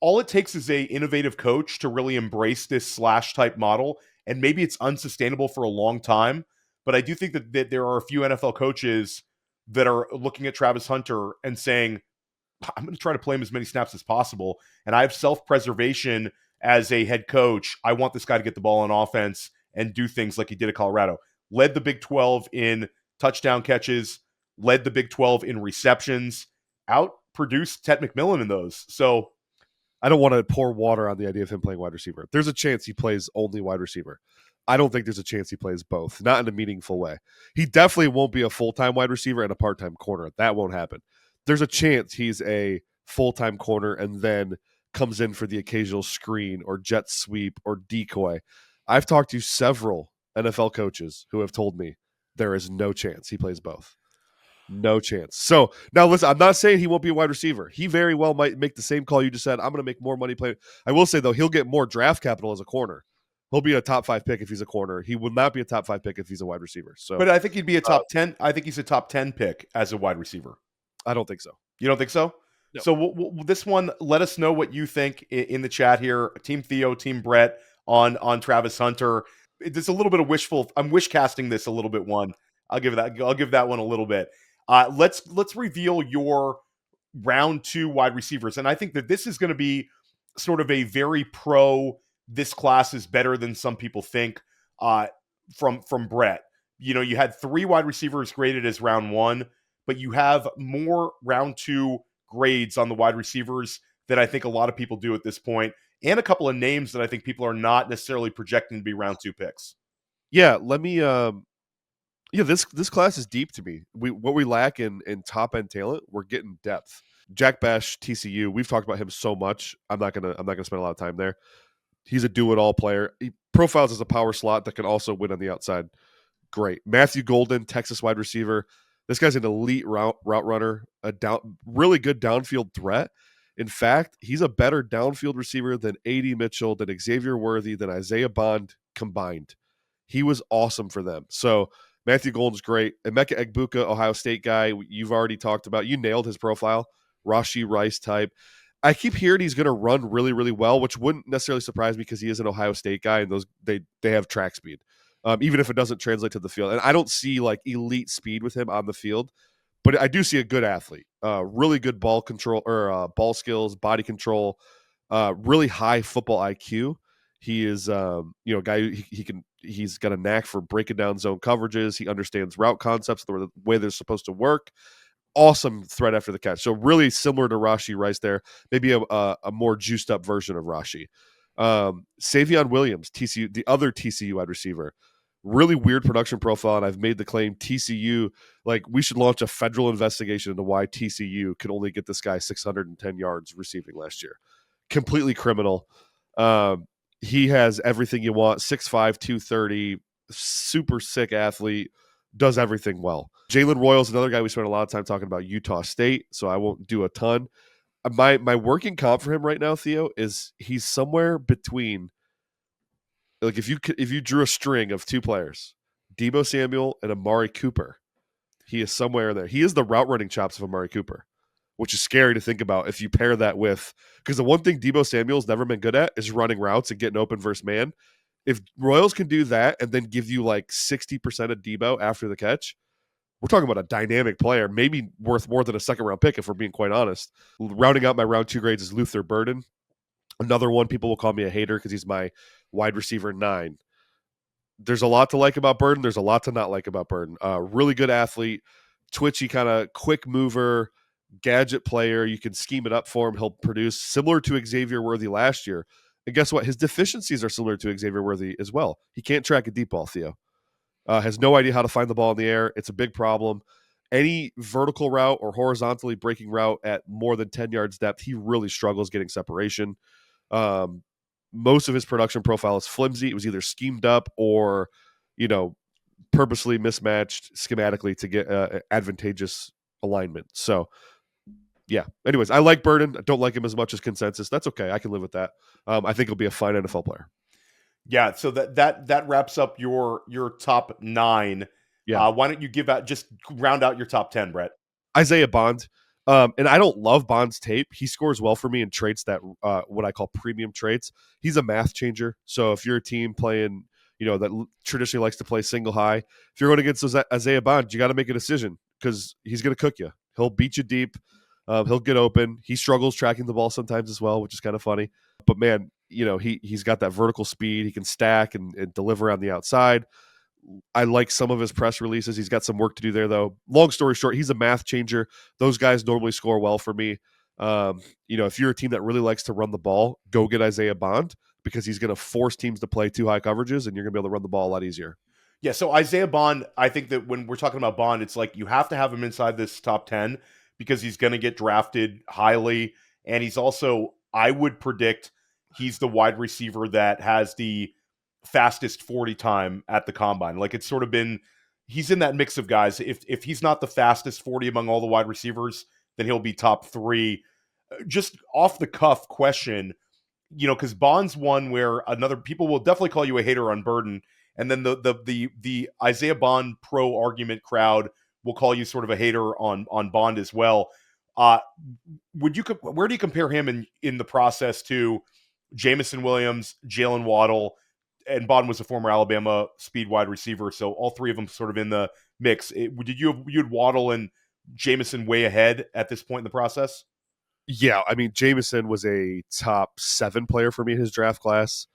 All it takes is a innovative coach to really embrace this slash type model, and maybe it's unsustainable for a long time. But I do think that there are a few NFL coaches that are looking at Travis Hunter and saying, I'm going to try to play him as many snaps as possible. And I have self-preservation as a head coach. I want this guy to get the ball on offense and do things like he did at Colorado. Led the Big 12 in touchdown catches, led the Big 12 in receptions, outproduced Ted McMillan in those. So I don't want to pour water on the idea of him playing wide receiver. There's a chance he plays only wide receiver. I don't think there's a chance he plays both, not in a meaningful way. He definitely won't be a full-time wide receiver and a part-time corner. That won't happen. There's a chance he's a full-time corner and then comes in for the occasional screen or jet sweep or decoy. I've talked to several NFL coaches who have told me there is no chance he plays both. No chance. So now listen, I'm not saying he won't be a wide receiver. He very well might make the same call you just said. I'm going to make more money playing. I will say, though, he'll get more draft capital as a corner. He'll be a top 5 pick if he's a corner. He would not be a top 5 pick if he's a wide receiver. So, but I think he'd be a top 10. I think he's a top 10 pick as a wide receiver. I don't think so. You don't think so? No. So this one, let us know what you think in the chat here. Team Theo, Team Brett on Travis Hunter. It's a little bit of I'm wish casting this a little bit. I'll give that one a little bit. Let's reveal your round 2 wide receivers. And I think that this is going to be sort of a very this class is better than some people think from Brett. You had 3 wide receivers graded as round 1, but you have more round 2 grades on the wide receivers than I think a lot of people do at this point, and a couple of names that I think people are not necessarily projecting to be round 2 picks. Yeah, let me this class is deep to me. What we lack in top end talent, we're getting depth. Jack Bash, TCU, we've talked about him so much. I'm not gonna spend a lot of time there. He's a do-it-all player. He profiles as a power slot that can also win on the outside. Great. Matthew Golden, Texas wide receiver. This guy's an elite route runner, really good downfield threat. In fact, he's a better downfield receiver than A.D. Mitchell, than Xavier Worthy, than Isaiah Bond combined. He was awesome for them. So Matthew Golden's great. Emeka Egbuka, Ohio State guy, you've already talked about. You nailed his profile. Rashee Rice type. I keep hearing he's going to run really, really well, which wouldn't necessarily surprise me because he is an Ohio State guy, and they have track speed, even if it doesn't translate to the field. And I don't see like elite speed with him on the field, but I do see a good athlete, really good ball control or ball skills, body control, really high football IQ. He is, a guy who he's got a knack for breaking down zone coverages. He understands route concepts, the way they're supposed to work. Awesome threat after the catch. So really similar to Rashee Rice there, maybe a more juiced up version of Rashee. Savion Williams, TCU, the other TCU wide receiver, really weird production profile. And I've made the claim TCU, like we should launch a federal investigation into why TCU could only get this guy 610 yards receiving last year. Completely criminal. He has everything you want. 6'5", 230, super sick athlete. Does everything well. Jalen Royals, another guy we spent a lot of time talking about, Utah State, so I won't do a ton. My working comp for him right now, Theo, is he's somewhere between, like if you drew a string of 2 players, Deebo Samuel and Amari Cooper, he is somewhere in there. He is the route running chops of Amari Cooper, which is scary to think about if you pair that with, because the one thing Deebo Samuel's never been good at is running routes and getting open versus man. If Royals can do that and then give you like 60% of Deebo after the catch, we're talking about a dynamic player, maybe worth more than a second-round pick, if we're being quite honest. Rounding out my round 2 grades is Luther Burden. Another one, people will call me a hater because he's my wide receiver 9. There's a lot to like about Burden. There's a lot to not like about Burden. Really good athlete, twitchy, kind of quick mover, gadget player. You can scheme it up for him. He'll produce similar to Xavier Worthy last year. And guess what? His deficiencies are similar to Xavier Worthy as well. He can't track a deep ball, Theo. Has no idea how to find the ball in the air. It's a big problem. Any vertical route or horizontally breaking route at more than 10 yards depth, he really struggles getting separation. Most of his production profile is flimsy. It was either schemed up or, purposely mismatched schematically to get advantageous alignment. So, yeah. Anyways, I like Burden. I don't like him as much as consensus. That's okay. I can live with that. I think he'll be a fine NFL player. Yeah, so that wraps up your top 9. Yeah. Why don't you just round out your top 10, Brett? Isaiah Bond. And I don't love Bond's tape. He scores well for me in traits that what I call premium traits. He's a math changer. So if you're a team playing, that traditionally likes to play single high, if you're going against Isaiah Bond, you got to make a decision because he's going to cook you. He'll beat you deep. He'll get open. He struggles tracking the ball sometimes as well, which is kind of funny. But man, he's got that vertical speed. He can stack and deliver on the outside. I like some of his press releases. He's got some work to do there, though. Long story short, he's a math changer. Those guys normally score well for me. If you're a team that really likes to run the ball, go get Isaiah Bond because he's going to force teams to play 2 high coverages, and you're going to be able to run the ball a lot easier. Yeah, so Isaiah Bond, I think that when we're talking about Bond, it's like you have to have him inside this top 10 because he's going to get drafted highly, and he's also, I would predict, he's the wide receiver that has the fastest 40 time at the combine. Like it's sort of been, he's in that mix of guys. If he's not the fastest 40 among all the wide receivers, then he'll be top 3. Just off the cuff question, because Bond's one where people will definitely call you a hater on Burden, and then the Isaiah Bond pro argument crowd will call you sort of a hater on Bond as well. Where do you compare him in the process to Jameson Williams, Jalen Waddle, and Bond was a former Alabama speed wide receiver, so all 3 of them sort of in the mix. You'd Waddle and Jameson way ahead at this point in the process? Yeah, I mean, Jameson was a top 7 player for me in his draft class.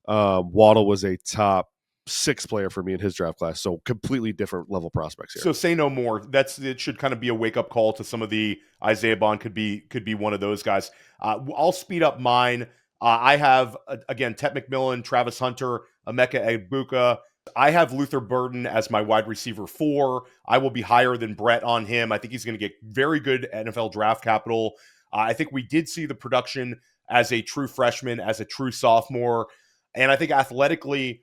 Waddle was a top 6 player for me in his draft class. So completely different level prospects here. So say no more. It should kind of be a wake up call to some of the Isaiah Bond could be one of those guys. I'll speed up mine. I have again Tet McMillan, Travis Hunter, Emeka Egbuka. I have Luther Burden as my wide receiver 4. I will be higher than Brett on him. I think he's going to get very good NFL draft capital. I think we did see the production as a true freshman, as a true sophomore, and I think athletically,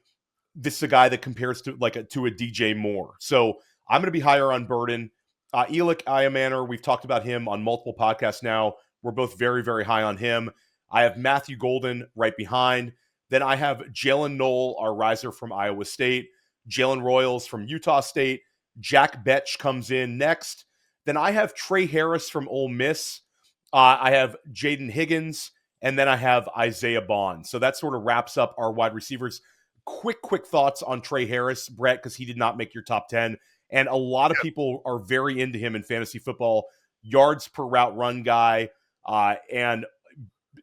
this is a guy that compares to to a DJ Moore. So I'm going to be higher on Burden. Elik Iamaner, we've talked about him on multiple podcasts now. We're both very, very high on him. I have Matthew Golden right behind. Then I have Jalen Knoll, our riser from Iowa State. Jalen Royals from Utah State. Jack Betch comes in next. Then I have Trey Harris from Ole Miss. I have Jaden Higgins. And then I have Isaiah Bond. So that sort of wraps up our wide receivers. Quick thoughts on Trey Harris, Brett, because he did not make your top 10. And a lot of people are very into him in fantasy football. Yards per route run guy, and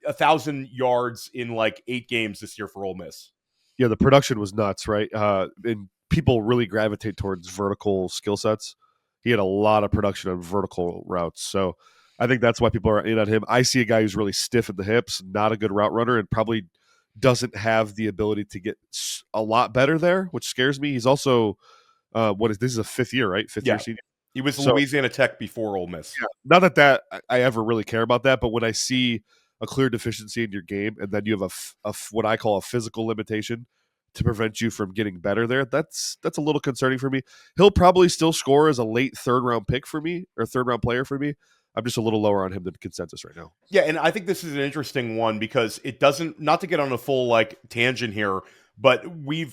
1,000 yards in like 8 games this year for Ole Miss. Yeah, the production was nuts, right? And people really gravitate towards vertical skill sets. He had a lot of production on vertical routes. So I think that's why people are in on him. I see a guy who's really stiff at the hips, not a good route runner, and probably doesn't have the ability to get a lot better there, which scares me. He's also, this is a 5th year, right? 5th year senior. He was Louisiana Tech before Ole Miss. Yeah, not that I ever really care about that, but when I see a clear deficiency in your game and then you have a what I call a physical limitation to prevent you from getting better there, that's a little concerning for me. He'll probably still score as a late 3rd round pick for me, or 3rd round player for me. I'm just a little lower on him than consensus right now. Yeah, and I think this is an interesting one because it doesn't, not to get on a full like tangent here, but we're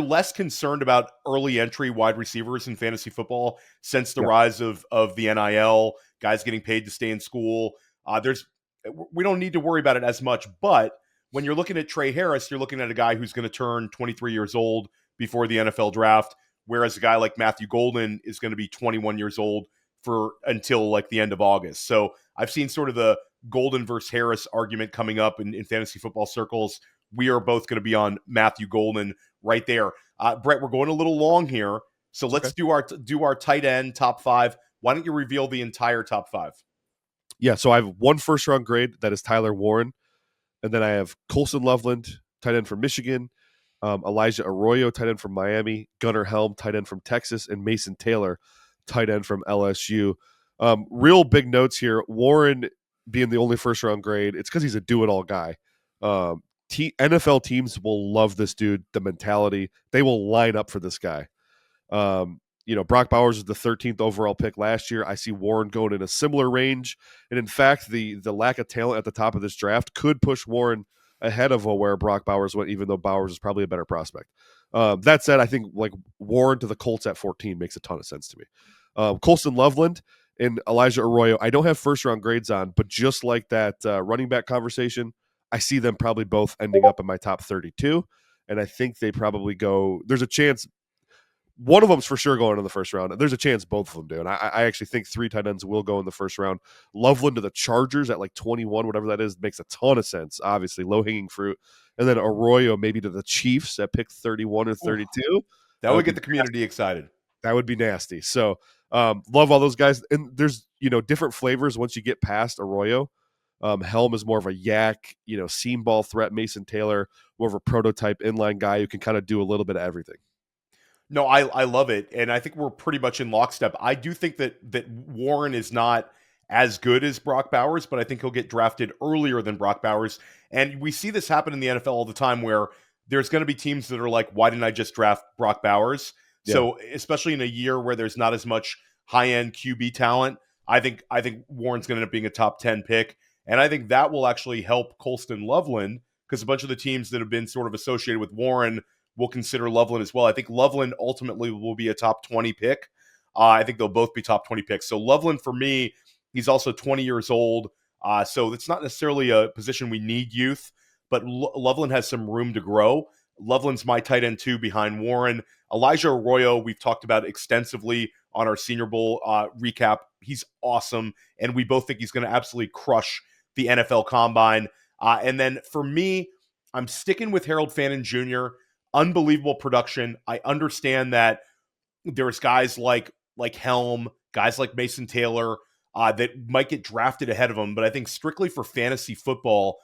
less concerned about early entry wide receivers in fantasy football since the rise of the NIL, guys getting paid to stay in school. We don't need to worry about it as much, but when you're looking at Trey Harris, you're looking at a guy who's going to turn 23 years old before the NFL draft, whereas a guy like Matthew Golden is going to be 21 years old until like the end of August. So I've seen sort of the Golden versus Harris argument coming up in fantasy football circles. We are both going to be on Matthew Golden right there. Brett, we're going a little long here, so let's do our tight end top 5. Why don't you reveal the entire top 5? Yeah, so I have 1 first-round grade, that is Tyler Warren, and then I have Colson Loveland, tight end from Michigan, Elijah Arroyo, tight end from Miami, Gunnar Helm, tight end from Texas, and Mason Taylor, tight end from LSU. Real big notes here. Warren being the only first-round grade, it's because he's a do-it-all guy. NFL teams will love this dude, the mentality. They will line up for this guy. Brock Bowers was the 13th overall pick last year. I see Warren going in a similar range. And in fact, the lack of talent at the top of this draft could push Warren ahead of where Brock Bowers went, even though Bowers is probably a better prospect. That said, I think like Warren to the Colts at 14 makes a ton of sense to me. Colson Loveland and Elijah Arroyo, I don't have first-round grades on, but just like that running back conversation, I see them probably both ending up in my top 32, and I think they probably go – there's a chance – one of them's for sure going in the first round. There's a chance both of them do, and I actually think 3 tight ends will go in the first round. Loveland to the Chargers at like 21, whatever that is, makes a ton of sense, obviously, low-hanging fruit. And then Arroyo maybe to the Chiefs at pick 31 or 32. That would get the community excited. That would be nasty. So love all those guys. And there's, different flavors once you get past Arroyo. Helm is more of a yak, seam ball threat. Mason Taylor, more of a prototype inline guy who can kind of do a little bit of everything. No, I love it. And I think we're pretty much in lockstep. I do think that Warren is not as good as Brock Bowers, but I think he'll get drafted earlier than Brock Bowers. And we see this happen in the NFL all the time where there's going to be teams that are like, why didn't I just draft Brock Bowers? Yeah. So especially in a year where there's not as much high-end QB talent, I think Warren's going to end up being a top 10 pick. And I think that will actually help Colston Loveland because a bunch of the teams that have been sort of associated with Warren will consider Loveland as well. I think Loveland ultimately will be a top 20 pick. I think they'll both be top 20 picks. So Loveland, for me, he's also 20 years old. So it's not necessarily a position we need youth, but Loveland has some room to grow. Loveland's my tight end 2 behind Warren. Elijah Arroyo, we've talked about extensively on our Senior Bowl recap. He's awesome, and we both think he's going to absolutely crush the NFL Combine. And then for me, I'm sticking with Harold Fannin Jr. Unbelievable production. I understand that there's guys like Helm, guys like Mason Taylor that might get drafted ahead of him, but I think strictly for fantasy football,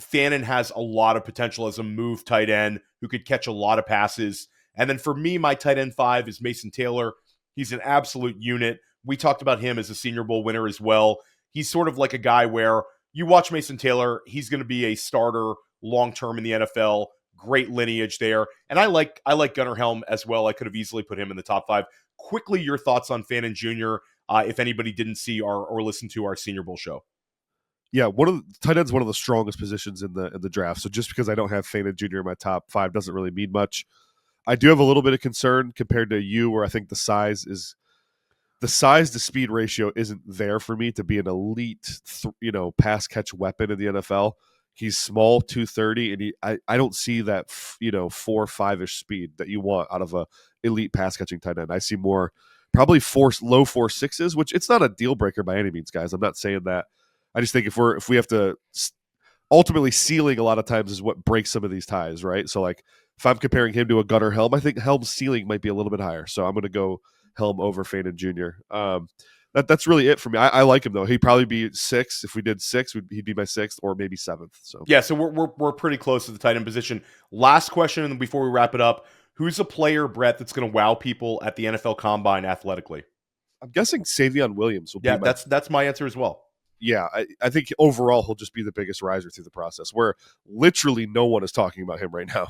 Fannin has a lot of potential as a move tight end who could catch a lot of passes. And then for me, my tight end 5 is Mason Taylor. He's an absolute unit. We talked about him as a Senior Bowl winner as well. He's sort of like a guy where you watch Mason Taylor, he's going to be a starter long-term in the NFL. Great lineage there. And I like Gunnar Helm as well. I could have easily put him in the top 5. Quickly, your thoughts on Fannin Jr., if anybody didn't see or listen to our Senior Bowl show. Yeah, tight end's one of the strongest positions in the draft. So just because I don't have Fannin Jr. in my top 5 doesn't really mean much. I do have a little bit of concern compared to you, where I think the size to speed ratio isn't there for me to be an elite, pass catch weapon in the NFL. He's small, 230, and I don't see that 4.5-ish speed that you want out of a elite pass catching tight end. I see more probably low 4.6s, which it's not a deal breaker by any means, guys. I'm not saying that. I just think if we have to ultimately, ceiling a lot of times is what breaks some of these ties, right? So like if I'm comparing him to a Gunnar Helm, I think Helm's ceiling might be a little bit higher. So I'm going to go Helm over Fannin Jr. That's really it for me. I like him though. He'd probably be 6. If we did 6, he'd be my 6th or maybe 7th. So yeah, so we're pretty close to the tight end position. Last question, and before we wrap it up, who's a player, Brett, that's going to wow people at the NFL Combine athletically? I'm guessing Savion Williams will be that's my answer as well. Yeah, I think overall he'll just be the biggest riser through the process, where literally no one is talking about him right now.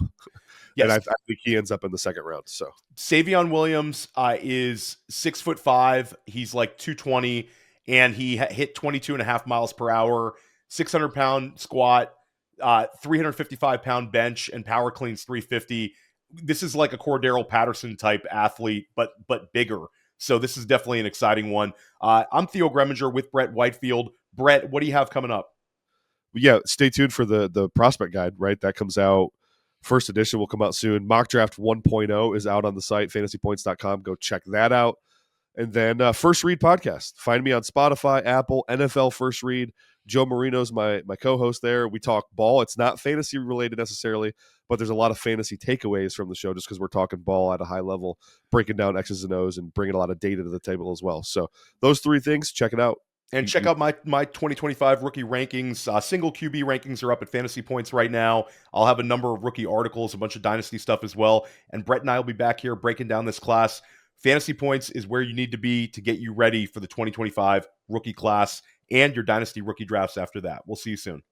Yes. And I think he ends up in the second round. So Savion Williams is 6'5". He's like 220, and he hit 22.5 miles per hour, 600-pound squat, 355-pound bench, and power cleans 350. This is like a Cordero Patterson type athlete, but bigger. So this is definitely an exciting one. I'm Theo Gremminger with Brett Whitefield. Brett, what do you have coming up? Yeah, stay tuned for the prospect guide, right? That comes out. First edition will come out soon. Mock Draft 1.0 is out on the site, fantasypoints.com. Go check that out. And then First Read Podcast. Find me on Spotify, Apple, NFL First Read. Joe Marino's my co-host there. We talk ball. It's not fantasy related necessarily, but there's a lot of fantasy takeaways from the show just because we're talking ball at a high level, breaking down X's and O's and bringing a lot of data to the table as well. So those 3 things, check it out. And check out my 2025 rookie rankings. Single QB rankings are up at Fantasy Points right now. I'll have a number of rookie articles, a bunch of Dynasty stuff as well. And Brett and I will be back here breaking down this class. Fantasy Points is where you need to be to get you ready for the 2025 rookie class and your Dynasty rookie drafts after that. We'll see you soon.